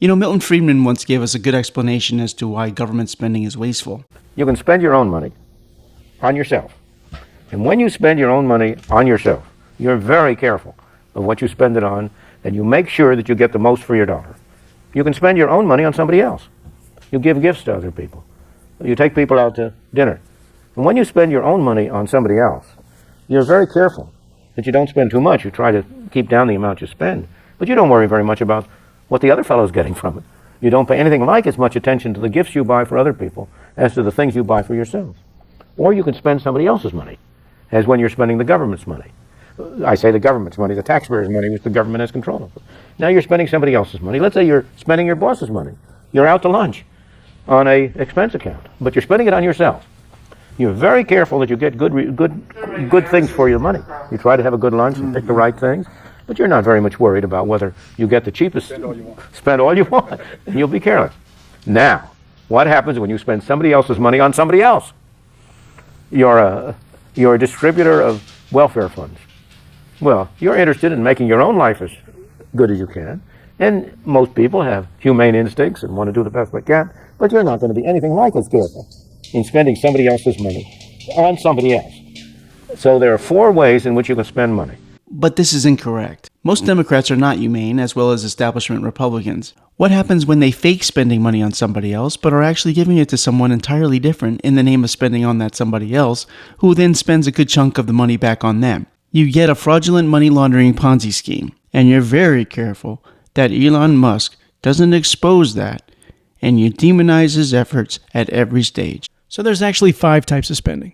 Milton Friedman once gave us a good explanation as to why government spending is wasteful. You can spend your own money on yourself. And when you spend your own money on yourself, you're very careful of what you spend it on, and you make sure that you get the most for your dollar. You can spend your own money on somebody else. You give gifts to other people. You take people out to dinner. And when you spend your own money on somebody else, you're very careful that you don't spend too much. You try to keep down the amount you spend, but you don't worry very much about what the other fellow's getting from it. You don't pay anything like as much attention to the gifts you buy for other people as to the things you buy for yourself. Or you can spend somebody else's money, as when you're spending the government's money. I say the government's money, the taxpayers' money, which the government has control of. Now you're spending somebody else's money. Let's say you're spending your boss's money. You're out to lunch on a expense account, but you're spending it on yourself. You're very careful that you get good things for your money. You try to have a good lunch and pick the right things, but you're not very much worried about whether you get the cheapest. Spend all you want, and you'll be careless. Now, what happens when you spend somebody else's money on somebody else? You're a distributor of welfare funds. Well, you're interested in making your own life as good as you can, and most people have humane instincts and want to do the best they can, but you're not going to be anything like as careful in spending somebody else's money on somebody else. So there are 4 ways in which you can spend money. But this is incorrect. Most Democrats are not humane, as well as establishment Republicans. What happens when they fake spending money on somebody else, but are actually giving it to someone entirely different in the name of spending on that somebody else, who then spends a good chunk of the money back on them? You get a fraudulent money laundering Ponzi scheme, and you're very careful that Elon Musk doesn't expose that, and you demonize his efforts at every stage. So there's actually 5 types of spending.